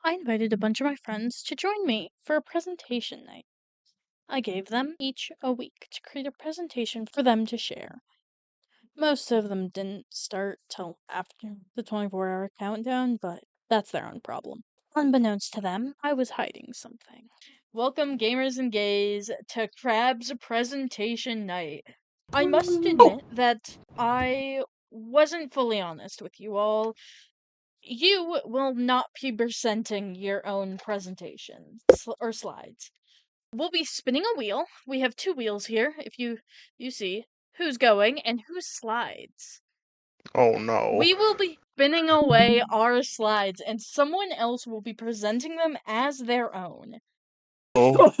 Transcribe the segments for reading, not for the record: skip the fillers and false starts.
I invited a bunch of my friends to join me for a presentation night. I gave them each a week to create a presentation for them to share. Most of them didn't start till after the 24-hour countdown, but that's their own problem. Unbeknownst to them, I was hiding something. Welcome, gamers and gays, to Crab's presentation night. I must admit that I wasn't fully honest with you all. You will not be presenting your own presentation or slides. We'll be spinning a wheel. We have 2 wheels here, if you see who's going and whose slides. Oh no. We will be spinning away our slides, and someone else will be presenting them as their own. Oh.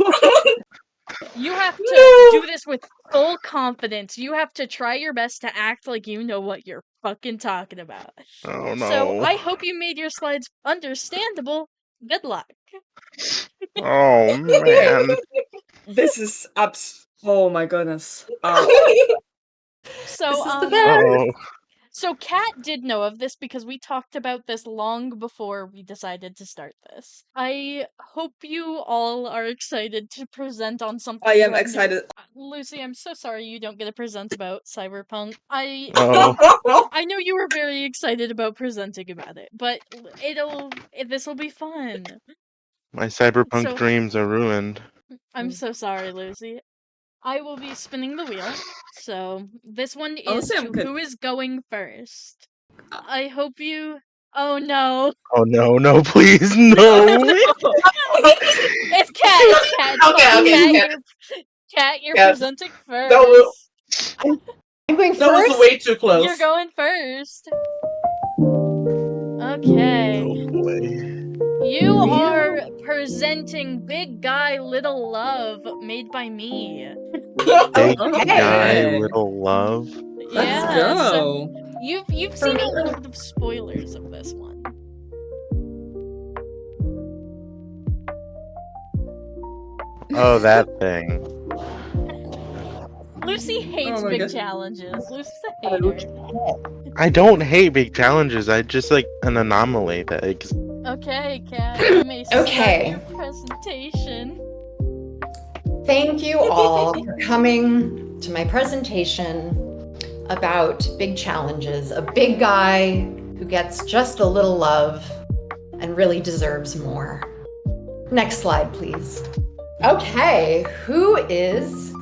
You have to do this with full confidence. You have to try your best to act like you know what you're fucking talking about. Oh no. So I hope you made your slides understandable. Good luck. Oh man. This is oh my goodness. So This is the best. Oh. So Kat did know of this because we talked about this long before we decided to start this. I hope you all are excited to present on something. I am you have excited. Lucy, I'm so sorry you don't get to present about Cyberpunk. Oh. I know you were very excited about presenting about it, but this will be fun. My cyberpunk So- dreams are ruined. I'm so sorry, Lucy. I will be spinning the wheel. So this one is who is going first. I hope you. Oh no! Oh no, please, no! It's Kat. Okay. Kat, you're Kat. presenting first. No, I'm going first. that was way too close. You're going first. Okay. Oh boy. You are presenting Big Guy Little Love, made by me. Big Okay. Guy Little Love. Let's Yeah, go. so you've seen a little bit of spoilers of this one. Oh, that thing. Lucy hates my big God. challenges. Lucy's a hater. I don't hate big challenges. I just like an anomaly that Okay, Kat, you may start Okay. your presentation. Thank you all for coming to my presentation about big challenges. A big guy who gets just a little love and really deserves more. Next slide, please. Okay, who is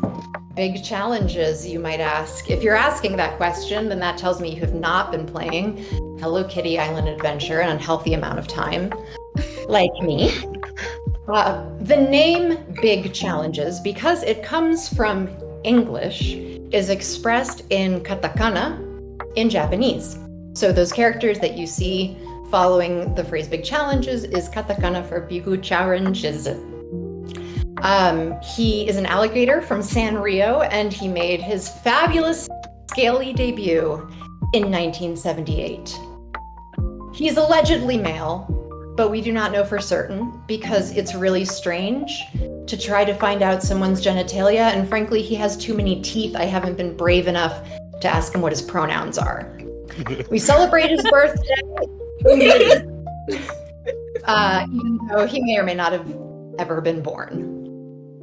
Big Challenges, you might ask? If you're asking that question, then that tells me you have not been playing Hello Kitty Island Adventure an unhealthy amount of time, like me. The name Big Challenges, because it comes from English, is expressed in katakana in Japanese. So those characters that you see following the phrase Big Challenges is katakana for Bigu Challenges. He is an alligator from Sanrio, and he made his fabulous scaly debut in 1978. He's allegedly male, but we do not know for certain because it's really strange to try to find out someone's genitalia, and frankly, he has too many teeth. I haven't been brave enough to ask him what his pronouns are. We celebrate his birthday, even though he may or may not have ever been born.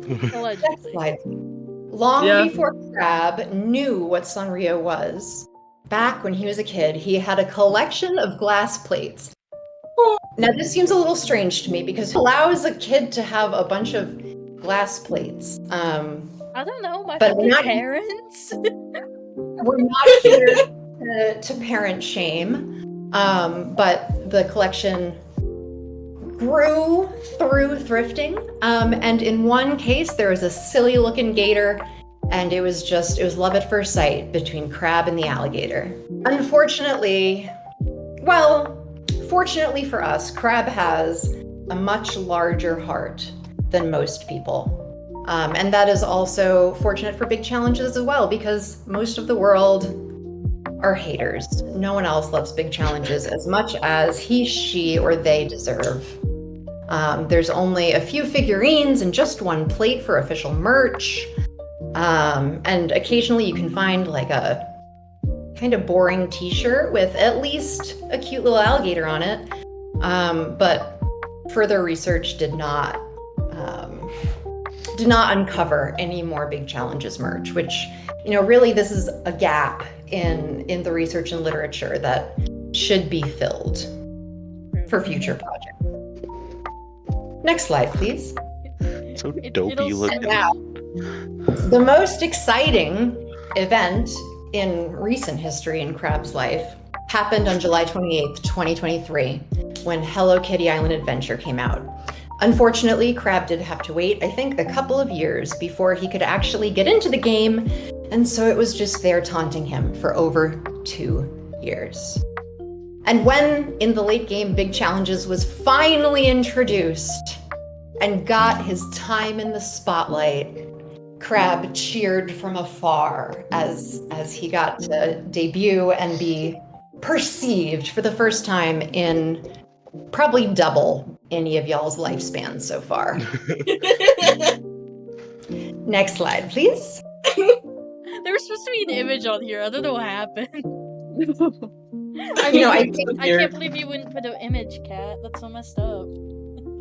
Next slide. Long before Crab knew what Sanrio was, back when he was a kid, he had a collection of glass plates. Now, this seems a little strange to me because it allows a kid to have a bunch of glass plates. I don't know, my But we're not- parents. We're not here to parent shame, but the collection grew through thrifting, and in one case there was a silly looking gator, and it was love at first sight between Crab and the alligator. Unfortunately, fortunately for us, Crab has a much larger heart than most people, and that is also fortunate for big challenges as well, because most of the world are haters. No one else loves big challenges as much as he, she, or they deserve. There's only a few figurines and just one plate for official merch. And occasionally you can find like a kind of boring t-shirt with at least a cute little alligator on it. But further research did not uncover any more big challenges merge, which, really this is a gap in the research and literature that should be filled for future projects. Next slide, please. So dopey looking. And now, the most exciting event in recent history in Crab's life happened on July 28th, 2023, when Hello Kitty Island Adventure came out. Unfortunately, Crab did have to wait, I think, a couple of years before he could actually get into the game, and so it was just there taunting him for over 2 years. And when, in the late game, Big Challenges was finally introduced and got his time in the spotlight, Crab cheered from afar as he got to debut and be perceived for the first time in probably double any of y'all's lifespans so far. Next slide, please. There was supposed to be an image on here. I don't know what happened. I can't believe you wouldn't put an image, Kat. That's so messed up.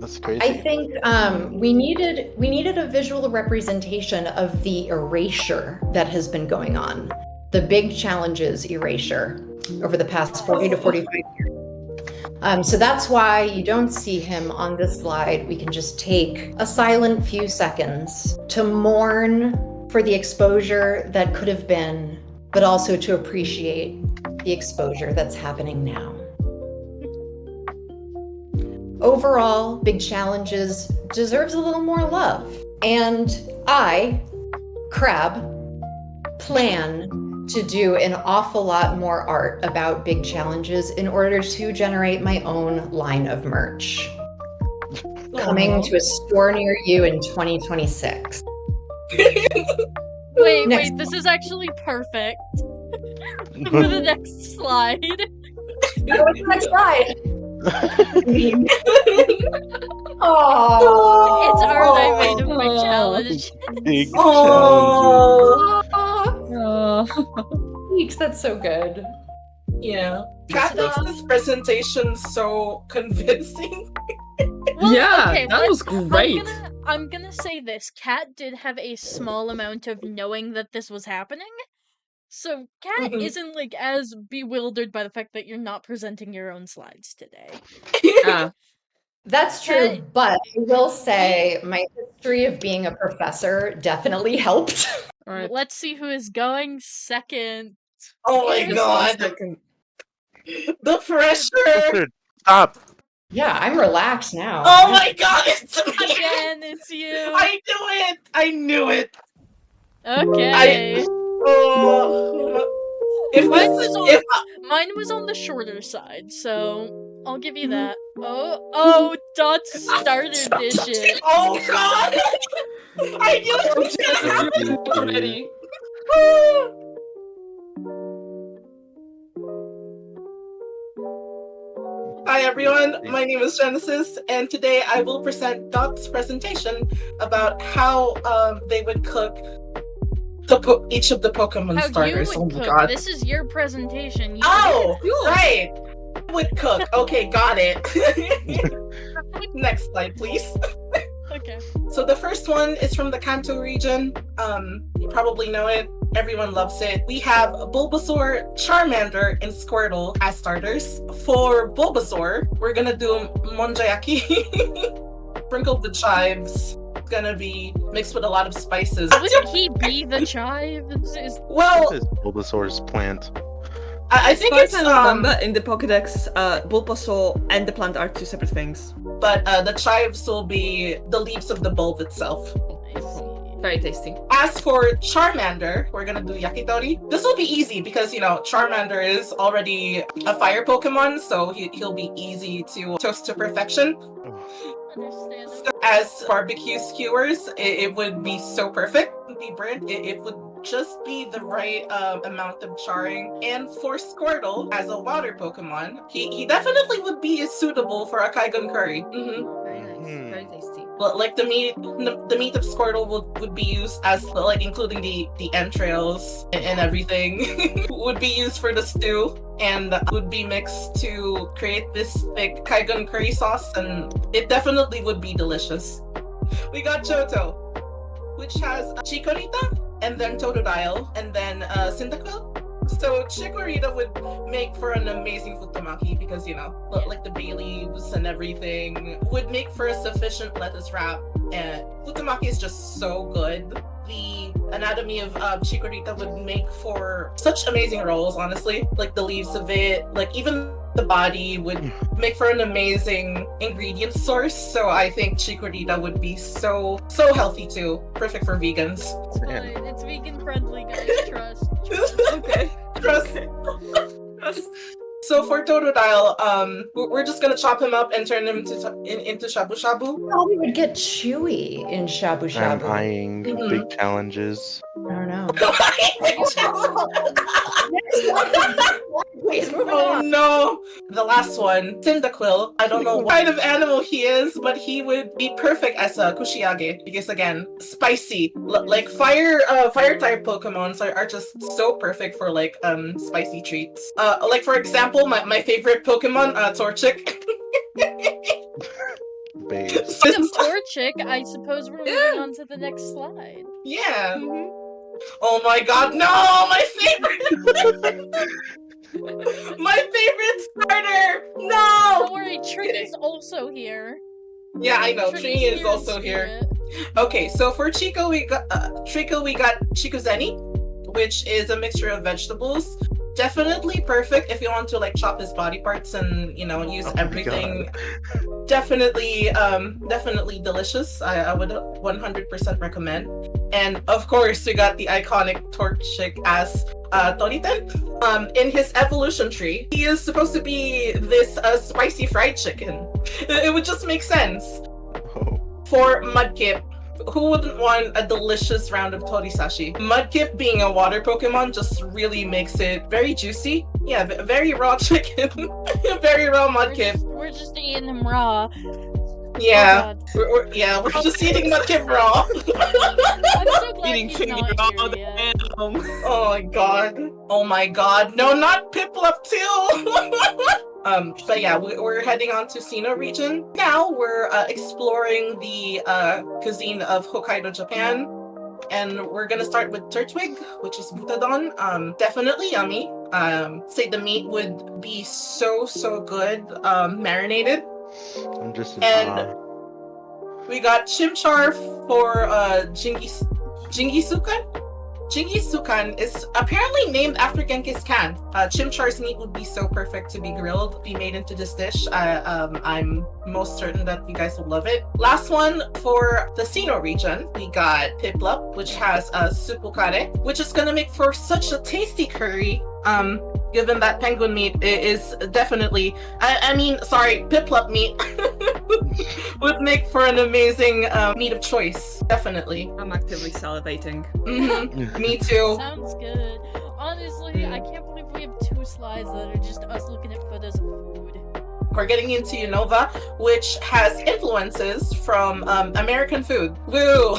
That's crazy. I think we needed a visual representation of the erasure that has been going on, the Big Challenges erasure over the past 40 to 45 years. So that's why you don't see him on this slide. We can just take a silent few seconds to mourn for the exposure that could have been, but also to appreciate the exposure that's happening now. Overall, Big Challenges deserves a little more love. And I, Crab, plan to do an awful lot more art about Big Challenges in order to generate my own line of merch. Coming to a store near you in 2026. Wait, this is actually perfect. For the next slide. What's the next slide? It's art I made of Big Challenge. Big Weeks, that's so good. Yeah. Kat makes this presentation so convincing. Well, Yeah, okay, that was great. I'm gonna say this. Kat did have a small amount of knowing that this was happening. So Kat isn't like as bewildered by the fact that you're not presenting your own slides today. That's true, but I will say my history of being a professor definitely helped. All right. Let's see who is going second. Oh my Just god. 1 second. The pressure. Stop. Yeah, I'm relaxed now. Oh my god, it's me. Again, it's you. I knew it. Okay. Mine was on the shorter side, so I'll give you that. Oh, Dot started this shit. Oh god! I knew it was gonna happen already. Hi everyone, my name is Genesis, and today I will present Dot's presentation about how they would cook each of the Pokemon starters. Oh my god. This is your presentation. Right! Would cook. Okay, got it. Next slide, please. Okay. So the first one is from the Kanto region. You probably know it. Everyone loves it. We have Bulbasaur, Charmander, and Squirtle as starters. For Bulbasaur, we're gonna do Monjayaki. Sprinkle the chives. It's gonna be mixed with a lot of spices. Wouldn't he be the chives? Well, This is Bulbasaur's plant. I think it's I remember in the Pokédex, Bulbasaur and the plant are 2 separate things. But the chives will be the leaves of the bulb itself. Very tasty. As for Charmander, we're gonna do yakitori. This will be easy because, Charmander is already a fire Pokemon, so he'll be easy to toast to perfection. Understandable. As barbecue skewers, it would be so perfect. It would be burnt. It would just be the right amount of charring. And for Squirtle, as a water Pokemon, he definitely would be suitable for a Kaigon curry. Very nice. Very tasty. Like the meat of Squirtle would be used as like including the entrails and everything would be used for the stew and would be mixed to create this thick Kaigun curry sauce, and it definitely would be delicious. We got Johto, which has Chikorita and then Totodile and then Cyndaquil. So Chikorita would make for an amazing futamaki because, you know, like the bay leaves and everything would make for a sufficient lettuce wrap, and futamaki is just so good. The anatomy of Chikorita would make for such amazing rolls, honestly. Like the leaves of it, like even the body would make for an amazing ingredient source. So I think Chikorita would be so healthy too. Perfect for vegans. It's fine. It's vegan friendly, guys. Trust. Okay. Trust. So for Totodile, we're just gonna chop him up and turn him into shabu shabu. Probably would get chewy in shabu I'm shabu. eyeing big challenges. I don't know. Please move Oh on. no! The last one, Cyndaquil. I don't know what kind of animal he is, but he would be perfect as a Kushiage because again, spicy. Like fire type Pokemons are just so perfect for like spicy treats. Like for example, my favorite Pokemon, Torchic. Babes. Speaking of Torchic, I suppose we're moving on to the next slide. Yeah. Oh my god, no! My favorite! My favorite starter! No! Don't worry, Trini's also here. Yeah, I know. Trini's Trini is in also here. spirit. Okay, so for Chico, we got Chikuzeni, which is a mixture of vegetables. Definitely perfect if you want to like chop his body parts and, you know, use Oh my everything. Definitely delicious. I would 100% recommend. And of course, we got the iconic Torchic as Toriten. In his evolution tree, he is supposed to be this spicy fried chicken. It would just make sense. Oh. For Mudkip, who wouldn't want a delicious round of Torisashi? Mudkip being a water Pokemon just really makes it very juicy. Yeah, very raw chicken. Very raw Mudkip. We're just eating him raw. Yeah. Oh, We're just eating Mudkip raw. I'm so glad Eating he's Trini not raw, here yet. Oh my god. Oh my god. No, not Piplup too! But yeah, we're heading on to Sinnoh region. Now we're exploring the cuisine of Hokkaido, Japan. And we're gonna start with Turtwig, which is Butadon. Definitely yummy. Say the meat would be so good marinated. I'm just in And awe. we got Chimchar for Jingisukan. Jingisukan is apparently named after Genghis Khan. Chimchar's meat would be so perfect to be grilled, be made into this dish. I'm most certain that you guys will love it. Last one for the Sinnoh region, we got Piplup, which has Suppukare, which is gonna make for such a tasty curry. Given that penguin meat is definitely, Piplup meat would make for an amazing meat of choice. Definitely. I'm actively salivating. Mhm. Me too. Sounds good. Honestly, I can't believe we have 2 slides that are just us looking at photos of food. We're getting into Unova, which has influences from American food. Woo!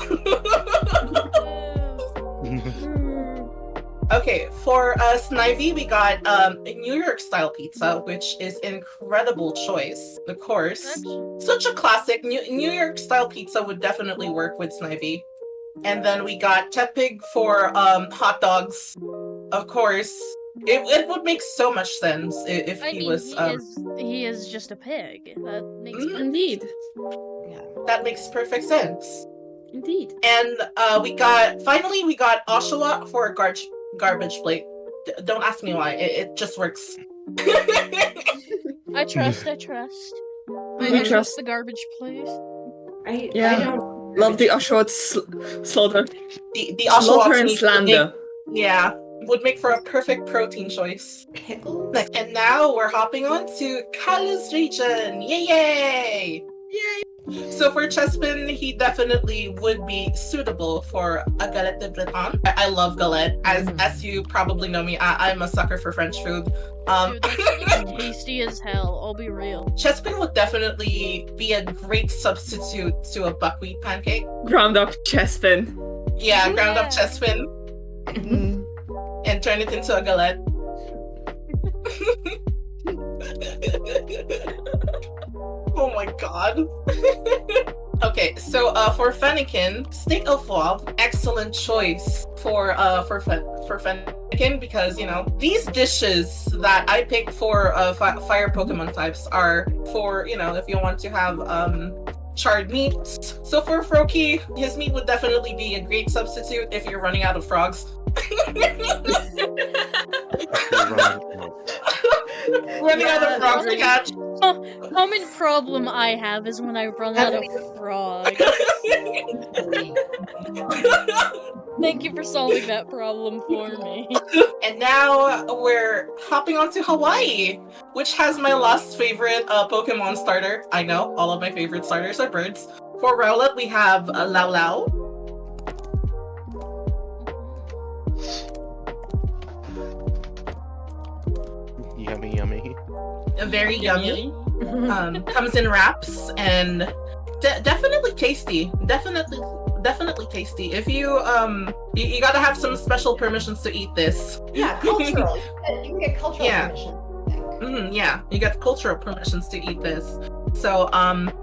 Okay, for Snivy, we got a New York style pizza, which is an incredible choice. Of course, such a classic. New York style pizza would definitely work with Snivy. And then we got Tepig for hot dogs. Of course, it would make so much sense if he was. He is just a pig. That makes perfect Indeed. sense. That makes perfect sense. Indeed. And we got Oshawa for a garbage plate. Don't ask me why. It just works. I trust. I trust the garbage place. I don't Love the Oshawott slaughter. The Slaughter Oshawott and slander. would make for a perfect protein choice. pickles. Next, and now we're hopping on to Kalu's region. Yay! So for Chespin, he definitely would be suitable for a galette de Breton. I love galette. As you probably know me, I'm a sucker for French food. Dude, that's tasty as hell, I'll be real. Chespin would definitely be a great substitute to a buckwheat pancake. Ground up Chespin. Yeah, ground up Yeah. Chespin Mm. and turn it into a galette. Oh my god. Okay, so for Fennekin, steak au foie, excellent choice for Fennekin, because you know these dishes that I picked for fire Pokemon types are for, you know, if you want to have charred meat. So for Froakie, his meat would definitely be a great substitute if you're running out of frogs. Running out of frogs to catch. Common problem I have is when I run out of frog. Thank you for solving that problem for me. And now we're hopping on to Hawaii, which has my last favorite Pokemon starter. I know, all of my favorite starters are birds. For Rowlet, we have Lau Lau. Yummy, yummy. Very yummy. Comes in wraps and definitely tasty. Definitely tasty. If you you gotta have some special permissions to eat this. Yeah, cultural. You can get cultural permission, I think. Yeah, you get cultural permissions to eat this. So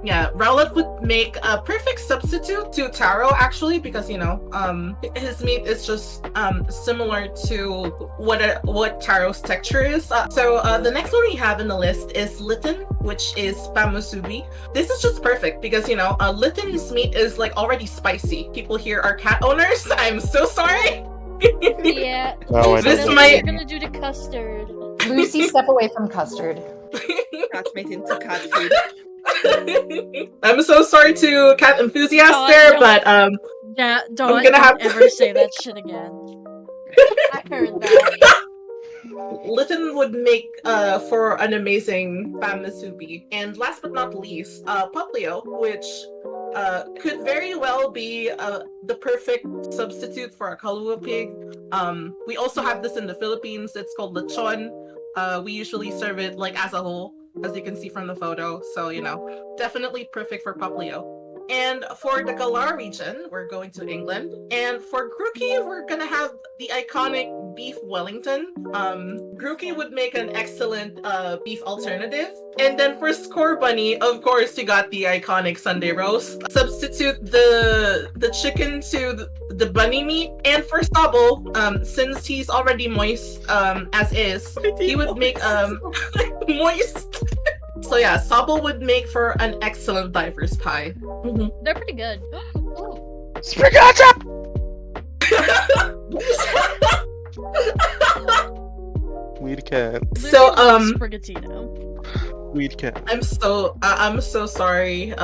yeah, Rowlet would make a perfect substitute to Taro, actually, because you know his meat is just similar to what Taro's texture is. So the next one we have in the list is Litten, which is Pamusubi. This is just perfect because, you know, Litten's meat is like already spicy. People here are cat owners. I'm so sorry. Yeah. Oh, I This That's don't what might- you're gonna do to custard. Lucy, step away from custard. Cat made into cat food. I'm so sorry to cat enthusiasts Oh, there, don't- but Yeah, don't gonna have to- ever say that shit again. I heard that. Litten would make for an amazing Pamusubi. And last but not least, Poplio, which could very well be the perfect substitute for a Kalua pig. We also have this in the Philippines. It's called lechon. We usually serve it like as a whole, as you can see from the photo. So, you know, definitely perfect for Poplio. And for the Galar region, we're going to England. And for Grookey, we're gonna have the iconic beef Wellington. Grookey would make an excellent beef alternative. And then for Score Bunny, of course, you got the iconic Sunday roast. Substitute the chicken to the bunny meat. And for Stubble, since he's already moist as is, he would make moist. So yeah, Sobble would make for an excellent diver's pie. They're pretty good. Sprigata! Weed cat. So Sprigatito. Weed cat. I'm so sorry,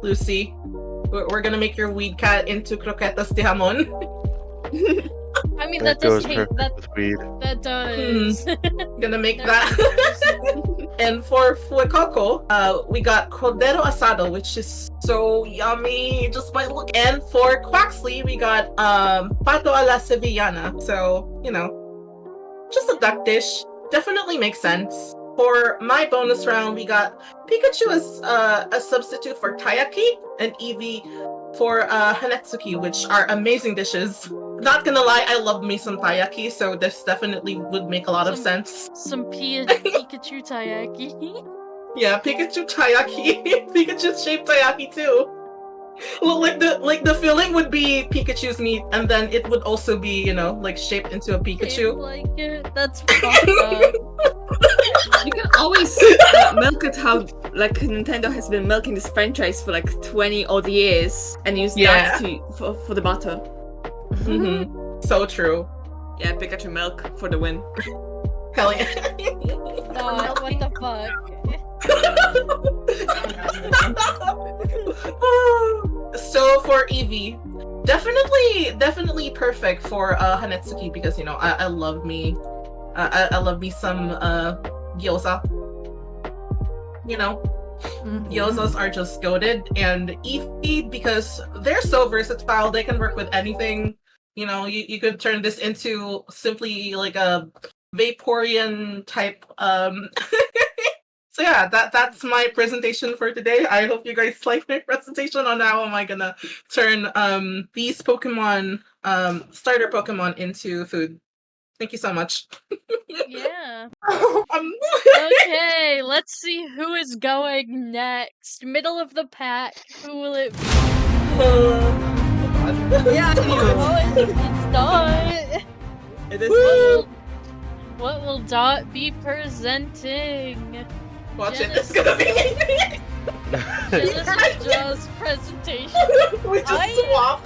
Lucy. We're gonna make your weed cat into croquetas de jamon. I mean That that does goes take perfect that with weed. that does. Gonna make that. And for Fuecoco, we got Cordero Asado, which is so yummy just by look. And for Quaxley, we got Pato a la Sevillana. So, you know, just a duck dish. Definitely makes sense. For my bonus round, we got Pikachu as a substitute for Taiyaki and Eevee for Hanetsuki, which are amazing dishes. Not gonna lie, I love me some Taiyaki, so this definitely would make a lot of sense. Some Pikachu taiyaki. Yeah, Pikachu Taiyaki. Pikachu shaped Taiyaki too. Well, like the filling would be Pikachu's meat, and then it would also be, you know, like shaped into a Pikachu. Like it. That's fucked up. You can always milk it how like Nintendo has been milking this franchise for like 20 odd years and use Yeah. that for the butter. So true. Yeah, Pikachu milk for the win. Hell yeah. God, what the fuck? So for Eevee, definitely perfect for Hanetsuki, because, you know, I love me I love me some gyoza. You know, Gyozas are just goated, and Eevee, because they're so versatile, they can work with anything. You know, you could turn this into simply like a Vaporeon type. So yeah, that's my presentation for today. I hope you guys like my presentation on how am I gonna turn these Pokemon starter Pokemon into food. Thank you so much. Yeah. Um, Okay, let's see who is going next. Middle of the pack. Who will it be? Yeah, I knew it. Oh, it's Dot. It is. What will Dot be presenting? watch it. It's gonna be. Genesis presentation. We just swapped.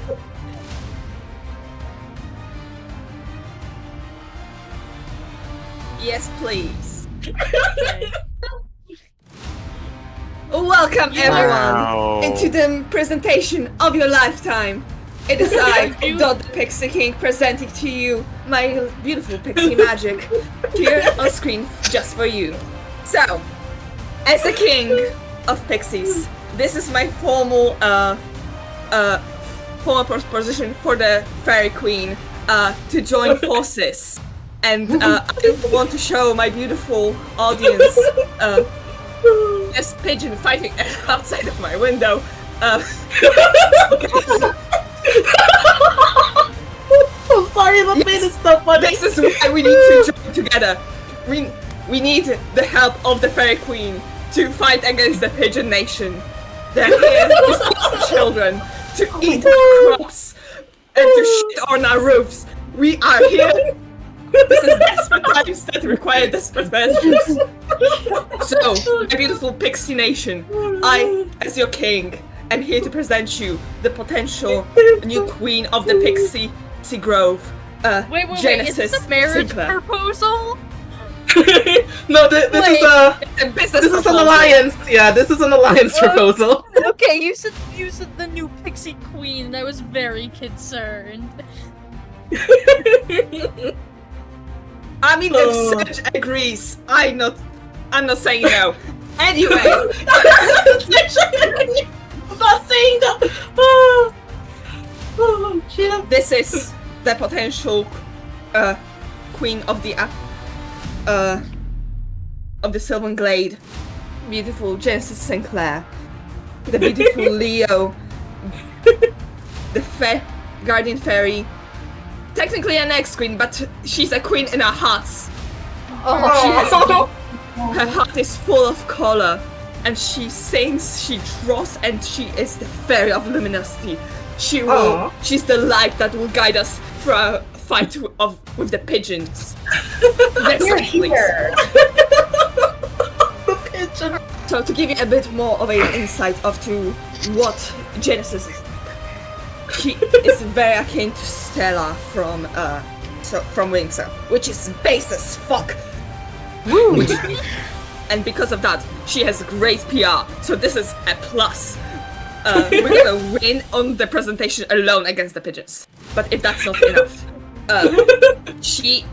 Yes, please. Okay. Welcome everyone Wow. into the presentation of your lifetime. It is I, Dot the Pixie King, presenting to you my beautiful pixie magic here on screen just for you. So, as a king of pixies, this is my formal proposition for the Fairy Queen to join forces. And I want to show my beautiful audience this pigeon fighting outside of my window. I'm sorry, the pain is so funny. This is why we need to join together. We need the help of the Fairy Queen to fight against the Pigeon Nation. They're here to steal children, to eat our crops, and to shit on our roofs. We are here. This is desperate times that require desperate measures. So, my beautiful Pixie Nation, I, as your king, am here to present you the potential new queen of the Pixie Grove. Wait, Genesis is this a marriage Sinclair. proposal? No, this Wait, is a it's a business this is an proposal. alliance. Yeah, this is an alliance proposal. Okay, you said the new pixie queen, and I was very concerned. I mean, if Serge agrees, I'm not saying no. Anyway, I'm not saying no. Oh, shit. this is the potential queen of the Sylvan Glade. Beautiful Genesis Sinclair. The beautiful Leo. The Guardian Fairy. Technically an ex-queen, but she's a queen in our hearts. Her heart is full of color, and she sings, she draws, and she is the fairy of luminosity. She's the light that will guide us for our fight with the pigeons. You're here. The pigeon. So to give you a bit more of an insight to what Genesis is, she is very akin to Stella from Wingsa, which is base as fuck. And because of that, she has great PR. So this is a plus. We're gonna win on the presentation alone against the pigeons. But if that's not enough, she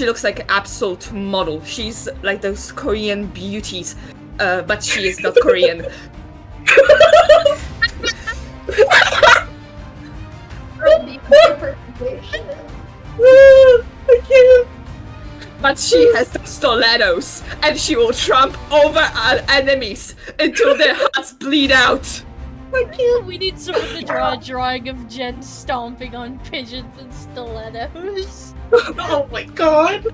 looks like an absolute model. She's like those Korean beauties, but she is not Korean. I can't. But she has the stilettos, and she will tramp over our enemies until their hearts bleed out. We need someone to draw a drawing of Jen stomping on pigeons and stilettos. Oh my god.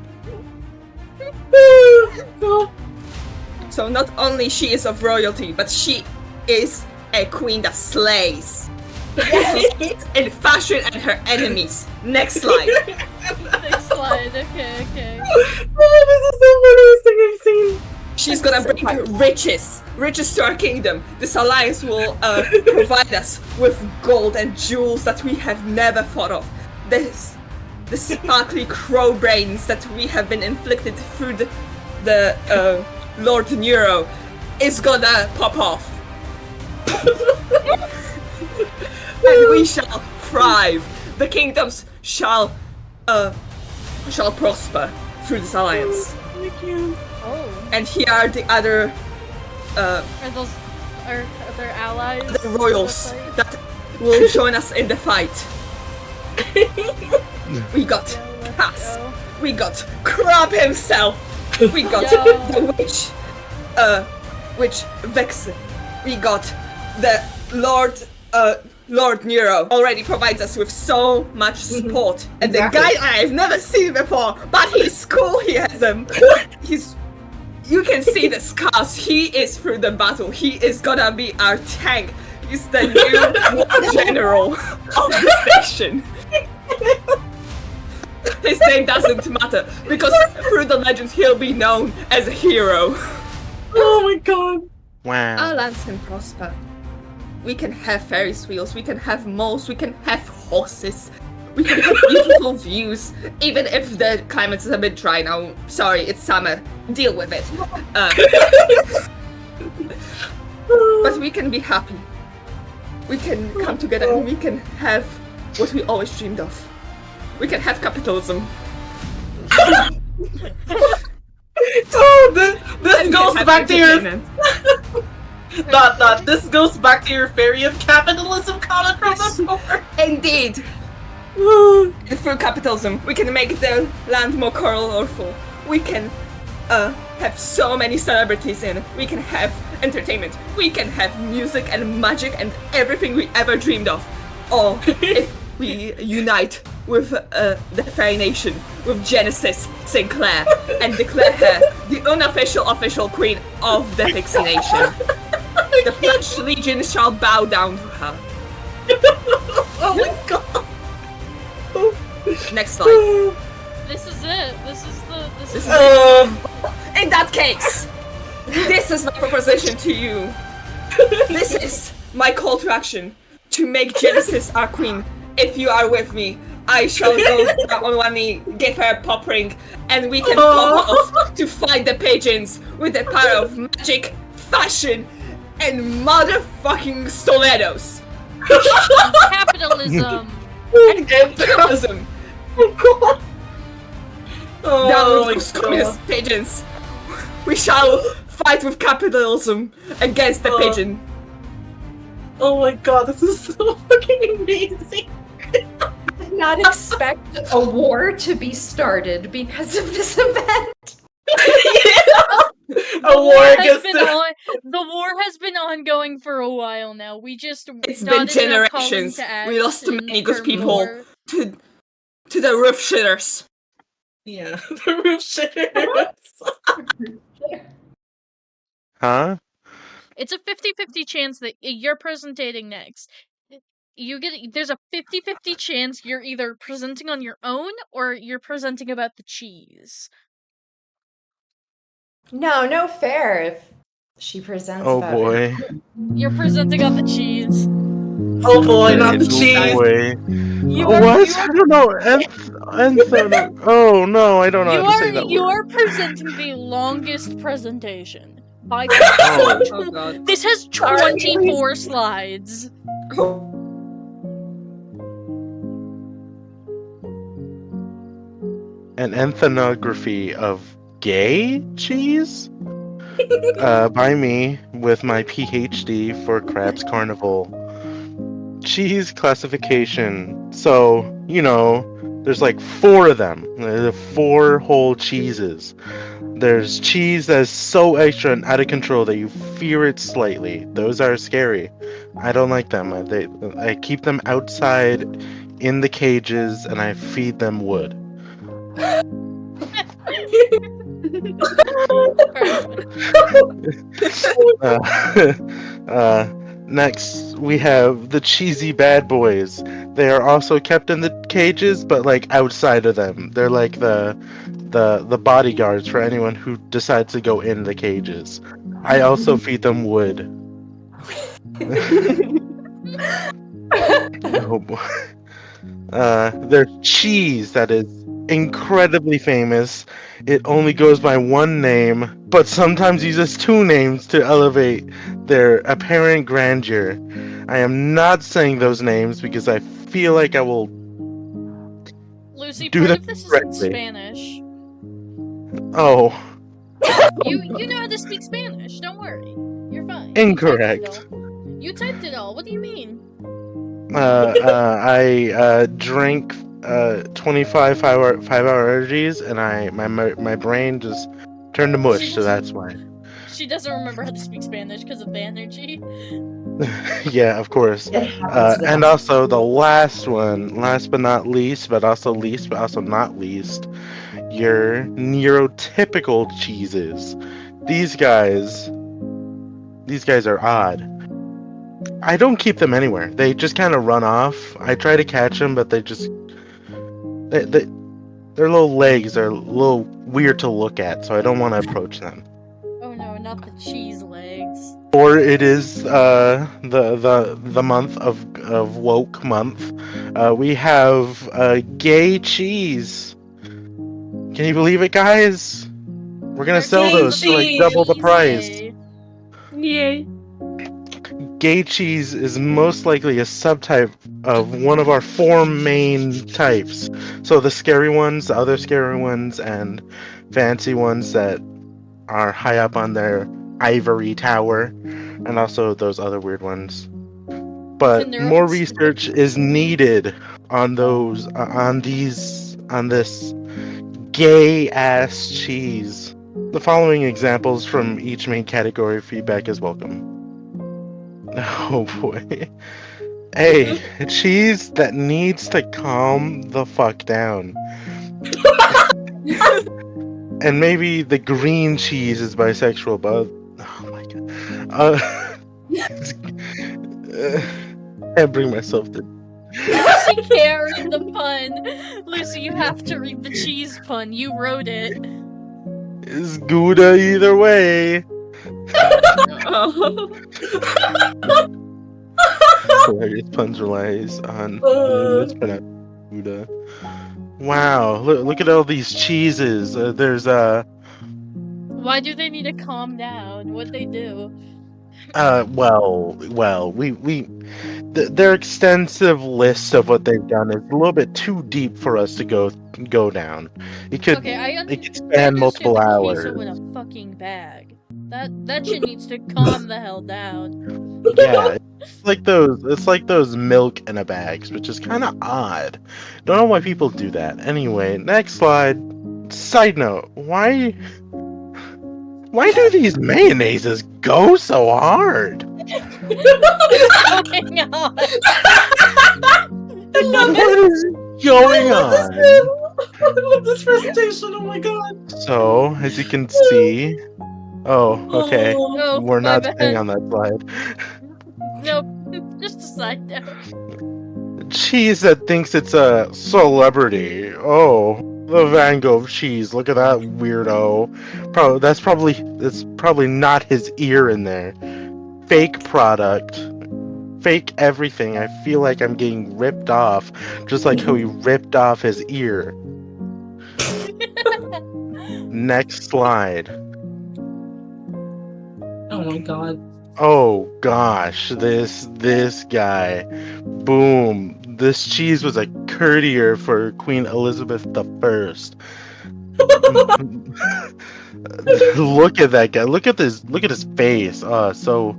So not only she is of royalty, but she is a queen that slays. In fashion and her enemies. Next slide. Next slide, okay. Oh, this is the funniest thing I've seen. She's gonna bring riches to our kingdom. This alliance will provide us with gold and jewels that we have never thought of. The sparkly crow brains that we have been inflicted through the Lord Nero is gonna pop off. And we shall thrive. The kingdoms shall prosper through this alliance. I can't. Oh. And here are the other uh, Are there allies? the royals that will join us in the fight. We got Cass. We got Crab himself. We got the witch Vex. We got the Lord Nero already provides us with so much support. And the guy I've never seen before, but he's cool, he has them. You can see the scars. He is through the battle. He is gonna be our tank. He's the new general of the station. His name doesn't matter because through the legends he'll be known as a hero. Oh my god. Wow. Our lands can prosper. We can have Ferris wheels, we can have moles, we can have horses, we can have beautiful views, even if the climate is a bit dry now. Sorry, it's summer. Deal with it. But we can be happy. We can come together and we can have what we always dreamed of. We can have capitalism. This goes back to your this goes back to your theory of capitalism comment from before. Indeed. Through capitalism, we can make the land more colorful. We can have so many celebrities in. We can have entertainment. We can have music and magic and everything we ever dreamed of. Or if we unite with the Fairy Nation, with Genesis Sinclair, and declare her the unofficial official queen of the Pixie Nation. The French Legion shall bow down to her. Oh my god. Next slide. This is it. This is In that case, this is my proposition to you. This is my call to action to make Genesis our queen. If you are with me, I shall go down on one knee, give her a pop ring, and we can pop off to fight the pigeons with the power of magic, fashion, and motherfucking stilettos. capitalism. And capitalism. Down with those my communist god. pigeons. We shall fight with capitalism against the pigeon. Oh my god, this is so fucking amazing. Did not expect a war to be started because of this event. A war against The war has been ongoing for a while now. We just It's not been enough calling generations. to We lost too action many good for people more. to the roof shitters. Yeah, the roof shitters. Huh? It's a 50-50 chance that you're presenting next. There's a 50-50 chance you're either presenting on your own or you're presenting about the cheese. No fair. If she presents Oh about boy. You're presenting on the cheese. Oh boy, not the Oh cheese. boy. You What? are I don't know. Oh no, I don't know how to say that you word. are presenting the longest presentation by Oh. Oh god. This has 24 slides. An ethnography of gay cheese? By me, with my PhD for Crab's Carnival. Cheese classification. So, there's like 4 of them. The 4 whole cheeses. There's cheese that's so extra and out of control that you fear it slightly. Those are scary. I don't like them. I keep them outside in the cages and I feed them wood. Next, we have the cheesy bad boys. They are also kept in the cages, but like outside of them. They're like the bodyguards for anyone who decides to go in the cages. I also feed them wood. Oh boy. There's cheese that is incredibly famous. It only goes by one name, but sometimes uses 2 names to elevate their apparent grandeur. I am not saying those names because I feel like I will Lucy, do part them of this is in correctly. Spanish. Oh. You know how to speak Spanish, don't worry. Incorrect. You typed it all. What do you mean? I drank 25 5-hour energies, and my brain just turned to mush, so that's why. She doesn't remember how to speak Spanish because of the energy. Yeah, of course. It happens to And them. also the last one, last but not least, but also not least, your neurotypical cheeses. These guys are odd. I don't keep them anywhere. They just kind of run off. I try to catch them, but their little legs are a little weird to look at, so I don't want to approach them. Oh no, not the cheese legs. Or it is the month of woke month. We have gay cheese. Can you believe it, guys? We're gonna sell gay those for like double the cheese. price. Yay. Gay cheese is most likely a subtype of one of our 4 main types. So the scary ones, the other scary ones, and fancy ones that are high up on their ivory tower, and also those other weird ones. But And they're more on research is needed on those on this gay ass cheese. The following examples from each main category feedback is welcome. Oh boy. A cheese that needs to calm the fuck down. And maybe the green cheese is bisexual, but oh my god. Can't bring myself to. Lucy can't read the pun. Lucy, you have to read the cheese pun. You wrote it. It's Gouda either way. Oh. Hilarious puns relies on mispronounced Gouda. Wow, look at all these cheeses. There's Why do they need to calm down? What'd they do? their extensive list of what they've done is a little bit too deep for us to go down. It could Okay, I span multiple the hours. queso in a fucking bag. That shit needs to calm the hell down. Yeah, it's like those milk in a bags, which is kind of odd. Don't know why people do that. Anyway, next slide. Side note: why do these mayonnaises go so hard? Going on. What is going on? I love this presentation. Oh my god. So, as you can see, okay, Oh, we're my not bad. staying on that slide. Nope, just a side note. Cheese that thinks it's a celebrity. Oh, the Van Gogh cheese. Look at that weirdo. That's probably not his ear in there. Fake product. Fake everything. I feel like I'm getting ripped off, just like how he ripped off his ear. Next slide. Oh my god. Oh gosh, this guy. Boom. This cheese was a courtier for Queen Elizabeth I. Look at that guy. Look at his face. So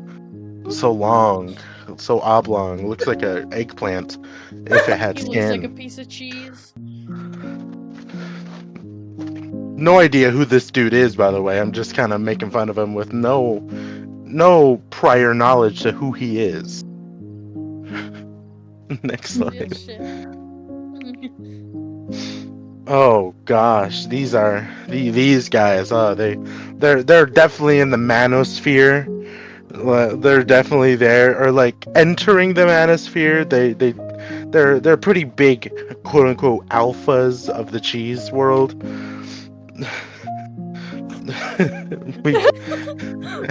long. So oblong. Looks like an eggplant if it had He looks like a skin. piece of cheese. No idea who this dude is, by the way. I'm just kind of making fun of him with no prior knowledge to who he is. Next Yeah, slide. shit. Oh gosh, these guys. They're definitely in the manosphere. They're definitely there, or like entering the manosphere. They're pretty big, quote unquote, alphas of the cheese world.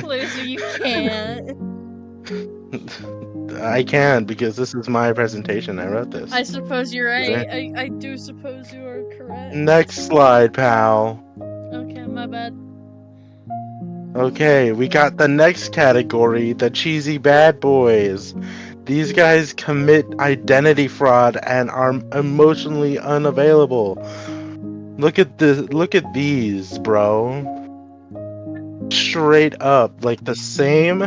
Lucy, you can't. I can because this is my presentation. I wrote this. I suppose you're right. I do suppose you are correct. Next slide, pal. Okay, my bad. Okay, we got the next category, the cheesy bad boys. These guys commit identity fraud and are emotionally unavailable. Look at these, bro. Straight up, like the same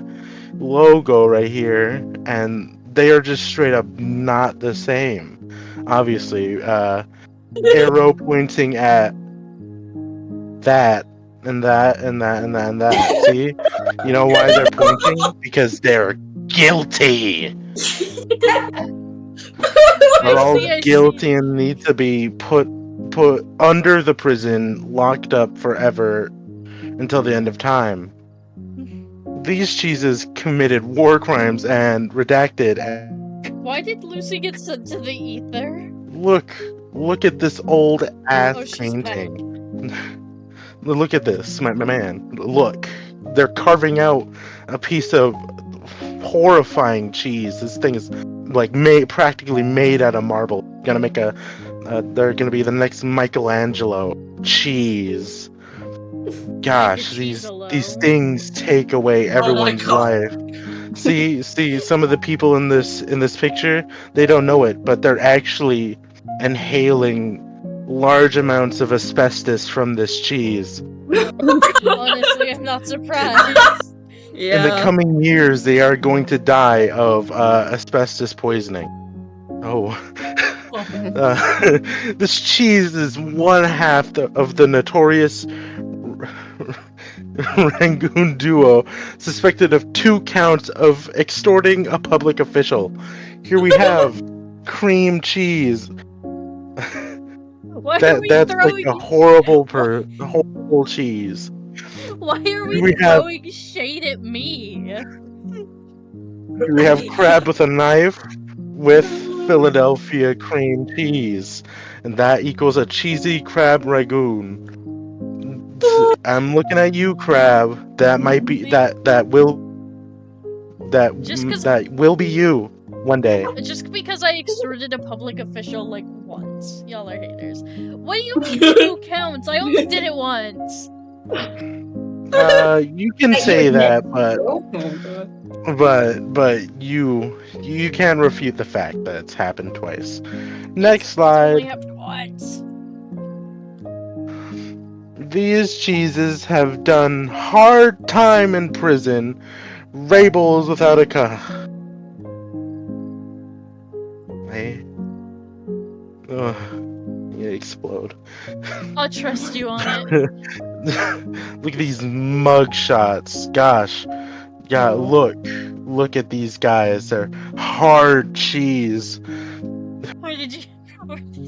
logo right here, and they are just straight up not the same. Obviously, arrow pointing at that and that and that and that and that. See? You know why they're pointing? Because they're guilty. They're all I see. guilty and need to be put under the prison, locked up forever until the end of time. These cheeses committed war crimes and redacted. Why did Lucy get sent to the ether? Look at this old ass Oh, she's painting. Look at this, my man. Look, they're carving out a piece of horrifying cheese. This thing is like practically made out of marble. Gonna make they're gonna be the next Michelangelo cheese. Gosh, these things take away everyone's life. See, some of the people in this picture, they don't know it, but they're actually inhaling large amounts of asbestos from this cheese. Honestly, I'm not surprised. Yeah. In the coming years, they are going to die of asbestos poisoning. Oh. This cheese is one half of the notorious Rangoon duo suspected of 2 counts of extorting a public official. Here we have cream cheese. Why are we That's throwing? like a horrible cheese. Why are we throwing shade at me? Here we have crab with a knife with Philadelphia cream cheese, and that equals a cheesy crab ragoon. I'm looking at you, crab. That might be that will be you one day. Just because I extorted a public official like once. Y'all are haters. What do you mean 2 counts? I only did it once. You can say that, Oh god. but you can't refute the fact that it's happened twice. Next slide. Only happened once. These cheeses have done hard time in prison. Rabels without a you explode. I'll trust you on it. Look at these mug shots. Gosh. Yeah, look at these guys. They're hard cheese. Where did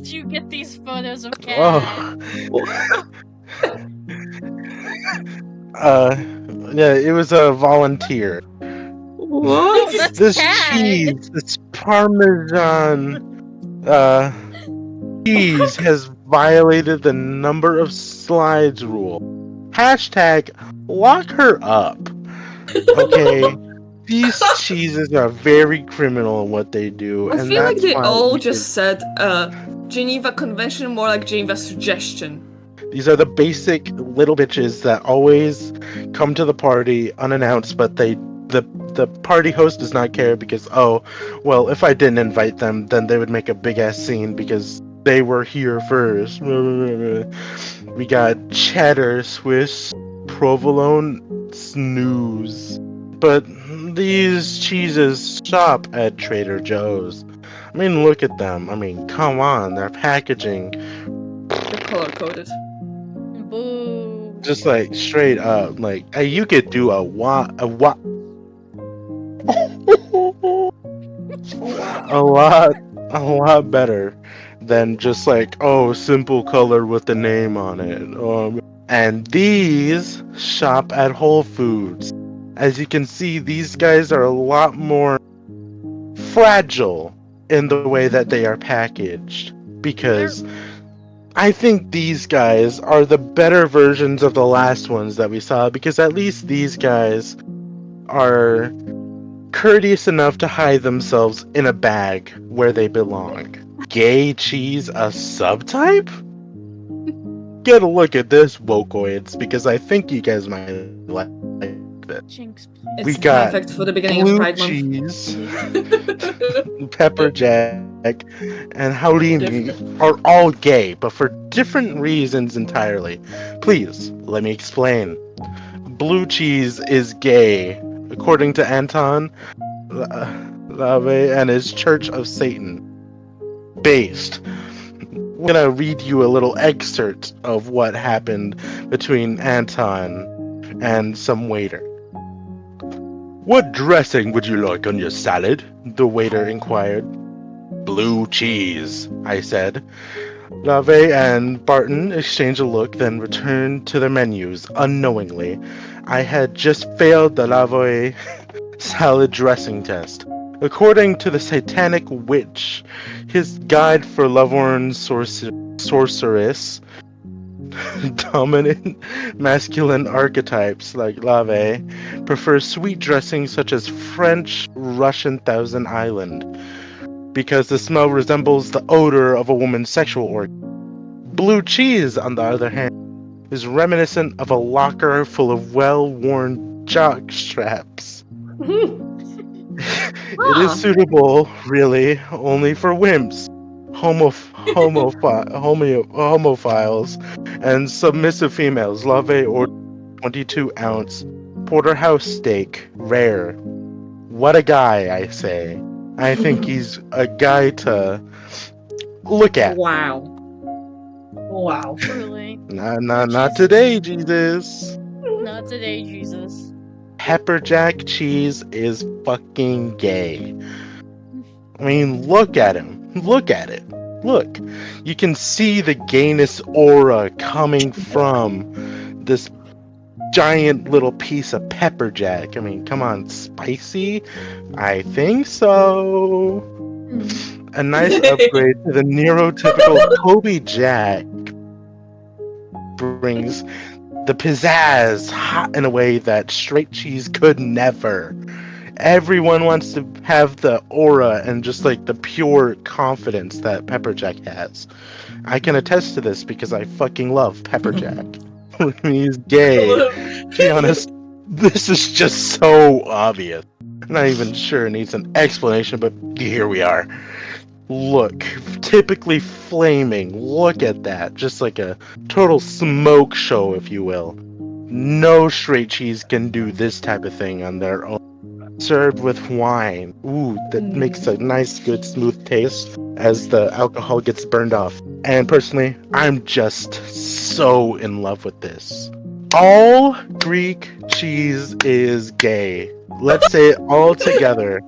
you get these photos of Cat? Yeah, it was a volunteer. What? Oh, that's This Cat. cheese, this Parmesan cheese has violated the number of slides rule. Hashtag lock her up. Okay, these cheeses are very criminal in what they do. I and feel like that's they why all we just said Geneva Convention, more like Geneva Suggestion. These are the basic little bitches that always come to the party unannounced, but the party host does not care because, oh, well, if I didn't invite them, then they would make a big ass scene because they were here first. We got cheddar, Swiss, provolone, snooze. But these cheeses shop at Trader Joe's. I mean, look at them. I mean, come on, their packaging. They're color coded. Boo. Just like straight up, like you could do a lot better than just like, oh, simple color with the name on it. And these shop at Whole Foods. As you can see, these guys are a lot more fragile in the way that they are packaged, because I think these guys are the better versions of the last ones that we saw, because at least these guys are courteous enough to hide themselves in a bag where they belong. Gay cheese, a subtype? Get a look at this, Wokoids, because I think you guys might like it. Jinx, please. It's We got perfect for the beginning of blue Pride Month. cheese, pepper jack, and halloumi are all gay, but for different reasons entirely. Please, let me explain. Blue cheese is gay, according to Anton LaVey and his Church of Satan. Based. We're gonna read you a little excerpt of what happened between Anton and some waiter. What dressing would you like on your salad? The waiter inquired. Blue cheese, I said. LaVey and Barton exchanged a look, then returned to their menus unknowingly. I had just failed the LaVey salad dressing test. According to the satanic witch, his guide for lovelorn sorceress, dominant masculine archetypes like LaVey prefer sweet dressings such as French Russian Thousand Island, because the smell resembles the odor of a woman's sexual organ. Blue cheese, on the other hand, is reminiscent of a locker full of well-worn jock straps. It is suitable, really, only for wimps, homophiles, and submissive females. LaVey ordered 22-ounce porterhouse steak, rare. What a guy, I say. I think he's a guy to look at. Wow. Wow. Truly. Not today, Jesus. Not today, Jesus. Pepper jack cheese is fucking gay. I mean, look at him. Look at it. Look. You can see the gayness aura coming from this giant little piece of pepper jack. I mean, come on, spicy? I think so. A nice upgrade to the neurotypical Kobe Jack brings the pizzazz hot in a way that straight cheese could never. Everyone wants to have the aura and just like the pure confidence that Pepper Jack has. I can attest to this because I fucking love Pepper Jack. He's gay. To be honest, this is just so obvious. I'm not even sure it needs an explanation, but here we are. Look, typically flaming. Look at that. Just like a total smoke show, if you will. No straight cheese can do this type of thing on their own. Served with wine. Ooh, that makes a nice, good, smooth taste as the alcohol gets burned off. And personally, I'm just so in love with this. All Greek cheese is gay. Let's say it all together.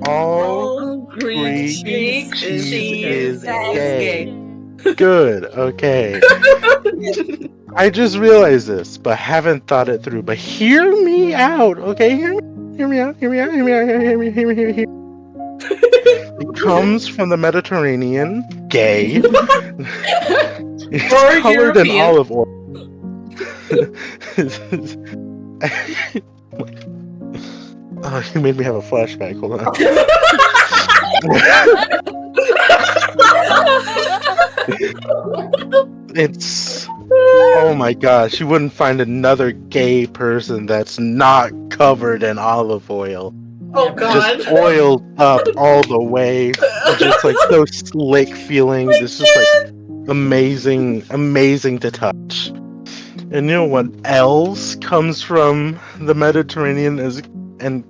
All Greek cheese is gay. Good, okay. I just realized this, but haven't thought it through. But hear me out, okay? Hear me out. It comes from the Mediterranean, gay. It's Or colored in European. olive oil. Oh, you made me have a flashback. Hold on. It's... Oh my gosh, you wouldn't find another gay person that's not covered in olive oil. Oh god. Just oiled up all the way. Just like so slick feeling. It's just like amazing to touch. And you know what else comes from the Mediterranean is and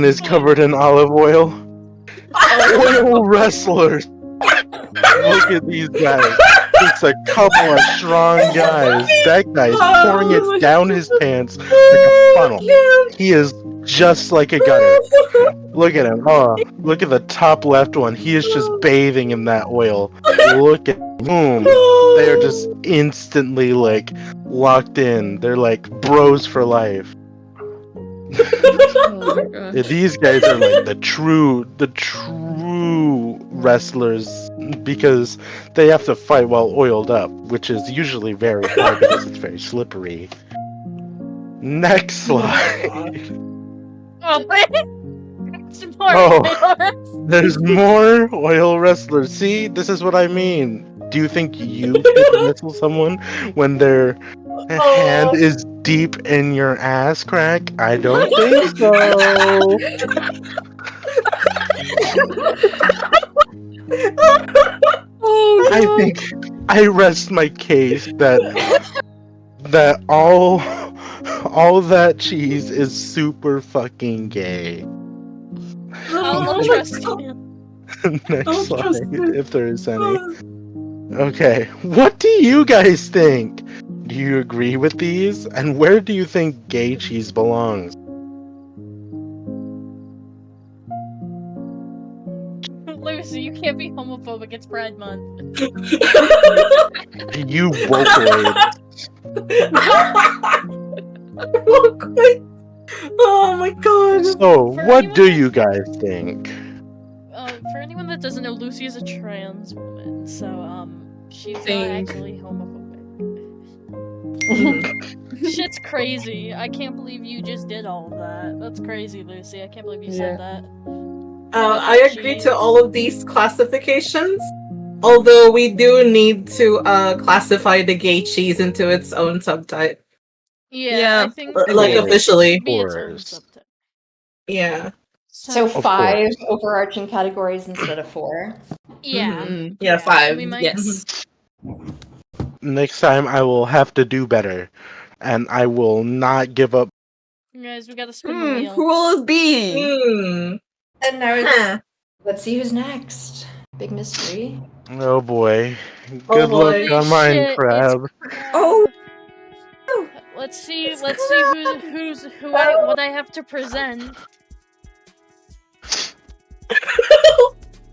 is covered in olive oil? Oil wrestlers. Look at these guys. It's a couple of strong guys. That guy's pouring it down his pants like a funnel. He is just like a gutter. Look at him. Oh, look at the top left one. He is just bathing in that oil. Look at boom. They are just instantly like locked in. They're like bros for life. Oh my god. These guys are like the true wrestlers because they have to fight while oiled up, which is usually very hard because it's very slippery. Next slide. Oh, wait. Support. Oh. There's more oil wrestlers. See, this is what I mean. Do you think you could wrestle someone when their hand is deep in your ass crack? I don't think so. Oh, I think I rest my case that that all that cheese is super fucking gay. I'll my trust God. you. Next Don't slide, trust me. if there is any. Okay, what do you guys think? Do you agree with these? And where do you think gay cheese belongs? Lucy, you can't be homophobic. It's Pride Month. You Vocaloid. Oh my God. So, For what do anyone you guys think? For anyone that doesn't know, Lucy is a trans woman, so she's not Think. actually homophobic. Mhm. Shit's crazy. I can't believe you just did all of that. That's crazy, Lucy. I can't believe you said that. I agree to all of these classifications. Although we do need to classify the gay cheese into its own subtype. Yeah, I Yeah, think Like I think officially. it should be its own Of course. subtype. Yeah. So Of 5 course. overarching categories instead of 4. Yeah. Mhm. Yeah, 5. We might. Yes. Next time I will have to do better. And I will not give up. Guys, we gotta spin the wheel. Who will it be? Mm. And now Huh. let's see who's next. Big mystery. Oh boy. Oh Good luck boy. on Holy shit, Minecraft. Oh. Let's see It's what I have to present.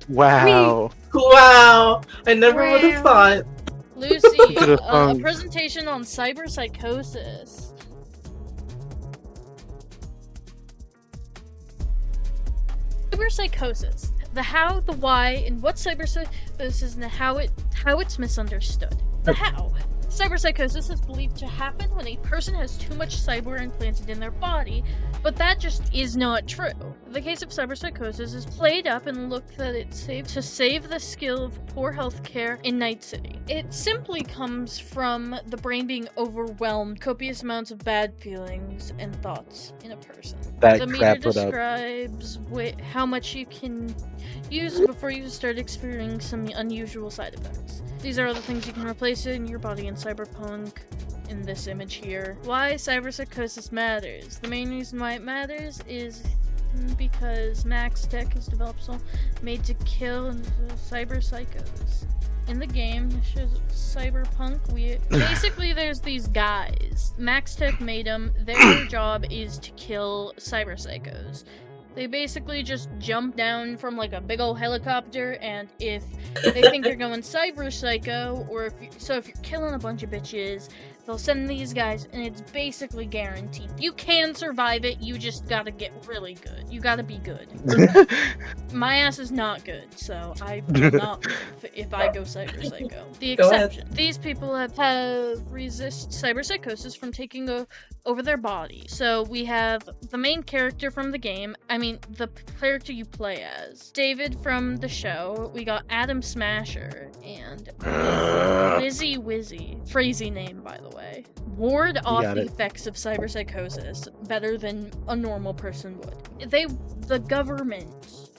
Wow. Wow. I never would have thought. Lucy, Could've a thunk. presentation on cyberpsychosis. Cyberpsychosis. The how, the why, and what cyberpsychosis is and how it's misunderstood. The how. Cyberpsychosis is believed to happen when a person has too much cyber implanted in their body, but that just is not true. The case of cyberpsychosis is played up and looked that it's safe to save the skill of poor healthcare in Night City. It simply comes from the brain being overwhelmed, copious amounts of bad feelings and thoughts in a person. That The meter crap it up. describes how much you can use before you start experiencing some unusual side effects. These are all the things you can replace in your body in Cyberpunk in this image here. Why cyberpsychosis matters. The main reason why it matters is because Max Tech is developed so made to kill cyber psychos. In the game, Cyberpunk, basically there's these guys. Max Tech made them. Their job is to kill cyber psychos. They basically just jump down from like a big old helicopter, and if they think you're going cyber psycho, or if you're killing a bunch of bitches, they'll send these guys, and it's basically guaranteed. You can survive it, you just gotta get really good. You gotta be good. My ass is not good, so I will not live if I go cyber psycho. The Go ahead. exception. These people have resist cyber psychosis from taking over their body. So we have the main character from the game, the character you play as, David from the show, we got Adam Smasher, and Lizzie Wizzy, crazy name by the way, ward off got the it. effects of cyberpsychosis better than a normal person would. The government,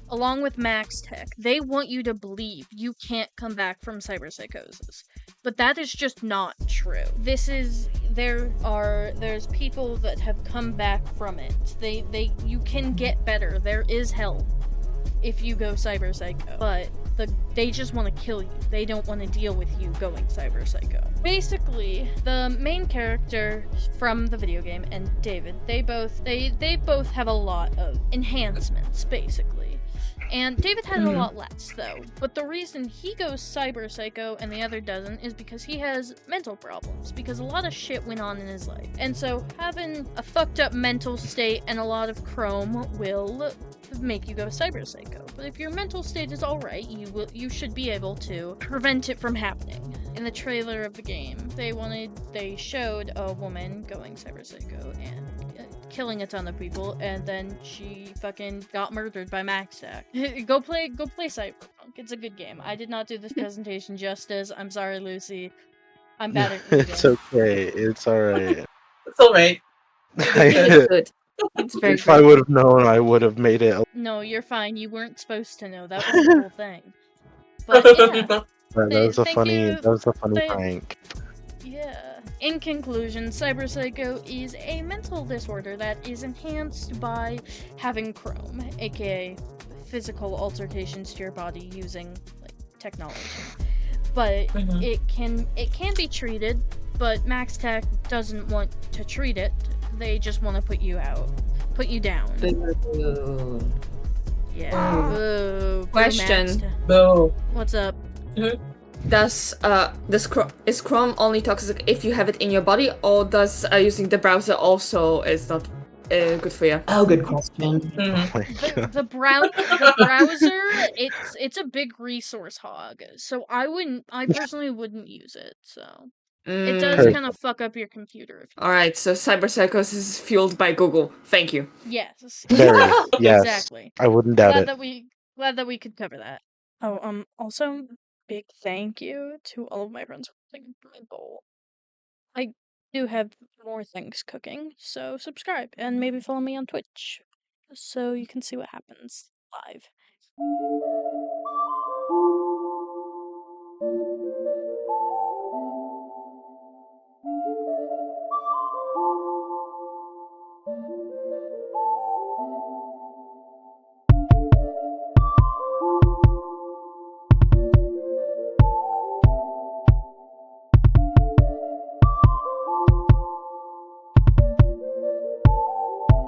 along with Max Tech, they want you to believe you can't come back from cyberpsychosis. But that is just not true. There's people that have come back from it. You can get better. There is help if you go cyber psycho. But they just want to kill you. They don't want to deal with you going cyber psycho. Basically, the main character from the video game and David, they both have a lot of enhancements, basically. And David had a lot less, though. But the reason he goes cyber psycho and the other doesn't is because he has mental problems. Because a lot of shit went on in his life. And so having a fucked up mental state and a lot of chrome will make you go cyber psycho. But if your mental state is alright, you should be able to prevent it from happening. In the trailer of the game, they showed a woman going cyber psycho and killing a ton of people, and then she fucking got murdered by Max Tech. Go play Cyberpunk. It's a good game. I did not do this presentation justice. I'm sorry, Lucy. I'm bad at reading. It's okay. It's alright. It's alright. It's good. It's very If I good. would have known, I would have made it. No, you're fine. You weren't supposed to know. That was the whole thing. But yeah, That was a thank funny. you. That was a funny They- prank. yeah. In conclusion, cyberpsycho is a mental disorder that is enhanced by having Chrome, aka physical altercations to your body using like technology. But it can be treated, but Max Tech doesn't want to treat it. They just want to put you down. Boo. Yeah. Boo. Question. Max Tech. Boo. What's up? Is Chrome only toxic if you have it in your body, or does using the browser also is not good for you? Oh, good question. Oh my God. The browser, it's a big resource hog. So I personally wouldn't use it. So it does Perfect. kind of fuck up your computer. All right, so cyberpsychosis is fueled by Google. Thank you. Yes. Very. Yes. Exactly. I wouldn't doubt Glad it. that we could cover that. Oh, also big thank you to all of my friends for putting my bowl. I do have more things cooking, so subscribe and maybe follow me on Twitch so you can see what happens live.